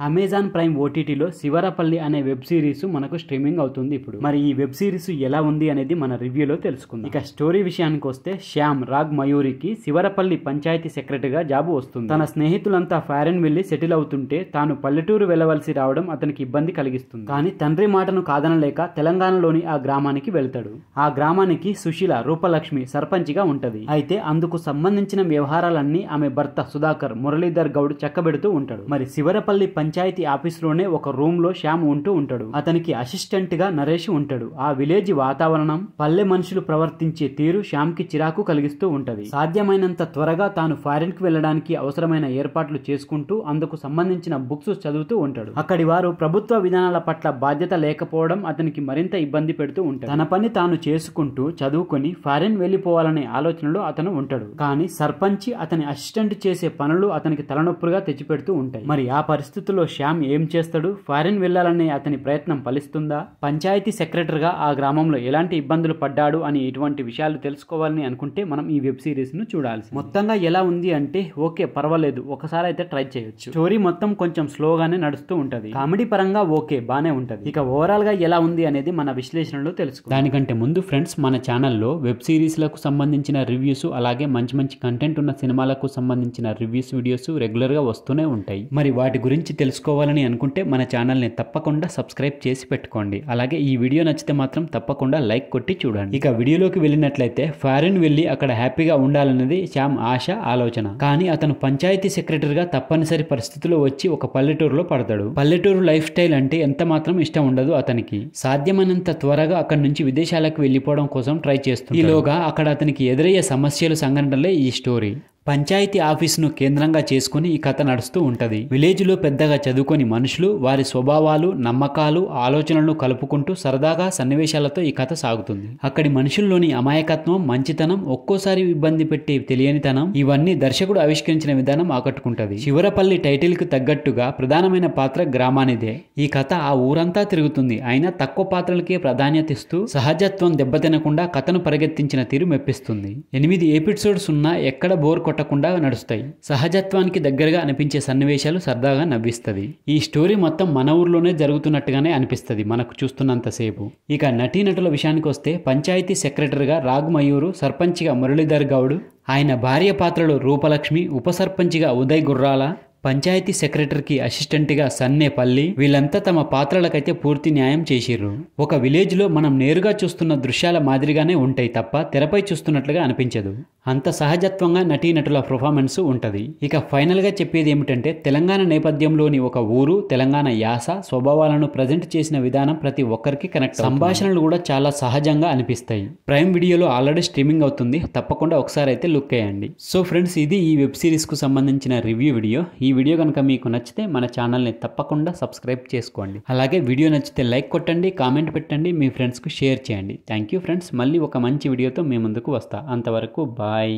Amazon prime ఓటీటీలో శివరపల్లి అనే web series మనకు స్ట్రీమింగ్ అవుతుంది ఇప్పుడు. మరి ఈ వెబ్ సిరీస్ ఎలా ఉంది అనేది మన రివ్యూలో తెలుసుకుందాం. ఇక స్టోరీ విషయానికి వస్తే శ్యామ్ రాగ్ మయూరికి శివరపల్లి పంచాయతీ సెక్రటరీగా జాబ్ వస్తుంది. తన స్నేహితులంతా ఫారెన్ వెళ్లి సెటిల్ అవుతుంటే తాను పల్లెటూరు వెళ్లవలసి రావడం అతనికి ఇబ్బంది కలిగిస్తుంది. కానీ తండ్రి మాటను కాదనలేక తెలంగాణలోని ఆ గ్రామానికి వెళ్తాడు. ఆ గ్రామానికి సుశీల రూపలక్ష్మి సర్పంచిగా ఉంటది. అయితే అందుకు సంబంధించిన వ్యవహారాలన్నీ ఆమె భర్త సుధాకర్ మురళీధర్ గౌడ్ చక్కబెడుతూ ఉంటాడు. మరి శివరపల్లి పంచాయతీ ఆఫీసులోనే ఒక రూమ్ లో శ్యామ్ ఉంటూ ఉంటాడు. అతనికి అసిస్టెంట్ గా నరేష్ ఉంటాడు. ఆ విలేజ్ వాతావరణం, పల్లె మనుషులు ప్రవర్తించే తీరు శ్యామ్ కి చిరాకు కలిగిస్తూ ఉంటది. సాధ్యమైనంత త్వరగా తాను ఫారిన్ కి వెళ్లడానికి అవసరమైన ఏర్పాట్లు చేసుకుంటూ అందుకు సంబంధించిన బుక్స్ చదువుతూ ఉంటాడు. అక్కడి వారు ప్రభుత్వ విధానాల పట్ల బాధ్యత లేకపోవడం అతనికి మరింత ఇబ్బంది పెడుతూ ఉంటాడు. తన పని తాను చేసుకుంటూ చదువుకొని ఫారిన్ వెళ్లిపోవాలనే ఆలోచనలో అతను ఉంటాడు. కానీ సర్పంచి అతని అసిస్టెంట్ చేసే పనులు అతనికి తలనొప్పులుగా తెచ్చిపెడుతూ ఉంటాయి. మరి ఆ పరిస్థితుల్లో శ్యామ్ ఏం చేస్తాడు? ఫారిన్ వెళ్లాలనే అతని ప్రయత్నం ఫలిస్తుందా? పంచాయతీ సెక్రటరీగా ఆ గ్రామంలో ఎలాంటి ఇబ్బందులు పడ్డాడు అని ఇటువంటి విషయాలు తెలుసుకోవాలని అనుకుంటే మనం ఈ వెబ్ సిరీస్ ను చూడాలి. మొత్తంగా ఎలా ఉంది అంటే ఓకే, పర్వాలేదు, ఒకసారి అయితే ట్రై చేయొచ్చు. స్టోరీ మొత్తం కొంచెం స్లోగానే నడుస్తూ ఉంటది. కామెడీ పరంగా ఓకే, బానే ఉంటది. ఇక ఓవరాల్ గా ఎలా ఉంది అనేది మన విశ్లేషణలో తెలుసుకుందాం. దానికంటే ముందు ఫ్రెండ్స్, మన ఛానల్లో వెబ్ సిరీస్ లకు సంబంధించిన రివ్యూస్, అలాగే మంచి మంచి కంటెంట్ ఉన్న సినిమాలకు సంబంధించిన రివ్యూస్ వీడియోస్ రెగ్యులర్ గా వస్తూనే ఉంటాయి. మరి వాటి గురించి తెలుసుకోవాలని అనుకుంటే మన ఛానల్ని తప్పకుండా సబ్స్క్రైబ్ చేసి పెట్టుకోండి. అలాగే ఈ వీడియో నచ్చితే మాత్రం తప్పకుండా లైక్ కొట్టి చూడండి. ఇక వీడియోలోకి వెళ్ళినట్లయితే ఫారిన్ వెళ్ళి అక్కడ హ్యాపీగా ఉండాలన్నది శ్యామ్ ఆశ, ఆలోచన. కానీ అతను పంచాయతీ సెక్రటరీగా తప్పనిసరి పరిస్థితుల్లో వచ్చి ఒక పల్లెటూరులో పడతాడు. పల్లెటూరు లైఫ్ స్టైల్ అంటే ఎంత మాత్రం ఇష్టం ఉండదు అతనికి. సాధ్యమైనంత త్వరగా అక్కడి నుంచి విదేశాలకు వెళ్ళిపోవడం కోసం ట్రై చేస్తుంది. ఈలోగా అక్కడ అతనికి ఎదురయ్యే సమస్యలు, సంఘటనలే ఈ స్టోరీ. పంచాయతీ ఆఫీసును కేంద్రంగా చేసుకుని ఈ కథ నడుస్తూ ఉంటది. విలేజ్ లో పెద్దగా చదువుకొని మనుషులు వారి స్వభావాలు, నమ్మకాలు, ఆలోచనలను కలుపుకుంటూ సరదాగా సన్నివేశాలతో ఈ కథ సాగుతుంది. అక్కడి మనుషుల్లోని అమాయకత్వం, మంచితనం, ఒక్కోసారి ఇబ్బంది పెట్టే తెలియనితనం, ఇవన్నీ దర్శకుడు ఆవిష్కరించిన విధానం ఆకట్టుకుంటది. శివరపల్లి టైటిల్ కు తగ్గట్టుగా ప్రధానమైన పాత్ర గ్రామానిదే. ఈ కథ ఆ ఊరంతా తిరుగుతుంది. అయినా తక్కువ పాత్రలకే ప్రాధాన్యత ఇస్తూ సహజత్వం దెబ్బతినకుండా కథను పరిగెత్తించిన తీరు మెప్పిస్తుంది. 8 ఎపిసోడ్స్ ఉన్నా ఎక్కడ బోర్ కొట్టకుండా నడుస్తాయి. సహజత్వానికి దగ్గరగా అనిపించే సన్నివేశాలు సరదాగా నవ్విస్తది. ఈ స్టోరీ మొత్తం మన ఊర్లోనే జరుగుతున్నట్టుగానే అనిపిస్తది మనకు చూస్తున్నంతసేపు. ఇక నటీనటుల విషయానికి వస్తే పంచాయతీ సెక్రటరీగా రాగ్ మయూరు, సర్పంచ్గా మురళీధర్ గౌడ్, ఆయన భార్య పాత్రలో రూపలక్ష్మి, ఉప సర్పంచ్గా ఉదయ్ గుర్రాల, పంచాయతీ సెక్రటరీకి అసిస్టెంట్గా సన్నేపల్లి, వీళ్ళంతా తమ పాత్రలకైతే పూర్తి న్యాయం చేసిర్రు. ఒక విలేజ్ లో మనం నేరుగా చూస్తున్న దృశ్యాల మాదిరిగానే ఉంటాయి తప్ప తెరపై చూస్తున్నట్లుగా అనిపించదు. అంత సహజత్వంగా నటీనటుల పర్ఫార్మెన్స్ ఉంటది. ఇక ఫైనల్ గా చెప్పేది ఏమిటంటే తెలంగాణ నేపథ్యంలోని ఒక ఊరు, తెలంగాణ యాస, స్వభావాలను ప్రజెంట్ చేసిన విధానం ప్రతి ఒక్కరికి కనెక్ట్. సంభాషణలు కూడా చాలా సహజంగా అనిపిస్తాయి. ప్రైమ్ వీడియోలో ఆల్రెడీ స్ట్రీమింగ్ అవుతుంది, తప్పకుండా ఒకసారి అయితే లుక్ వేయండి. సో ఫ్రెండ్స్, ఇది ఈ వెబ్ సిరీస్ కు సంబంధించిన రివ్యూ వీడియో. ఈ వీడియో కనుక మీకు నచ్చితే మన ఛానల్ని తప్పకుండా సబ్స్క్రైబ్ చేసుకోండి. అలాగే వీడియో నచ్చితే లైక్ కొట్టండి, కామెంట్ పెట్టండి, మీ ఫ్రెండ్స్కు షేర్ చేయండి. Thank you friends. మళ్ళీ ఒక మంచి వీడియోతో మీ ముందుకు వస్తా. అంతవరకు బాయ్.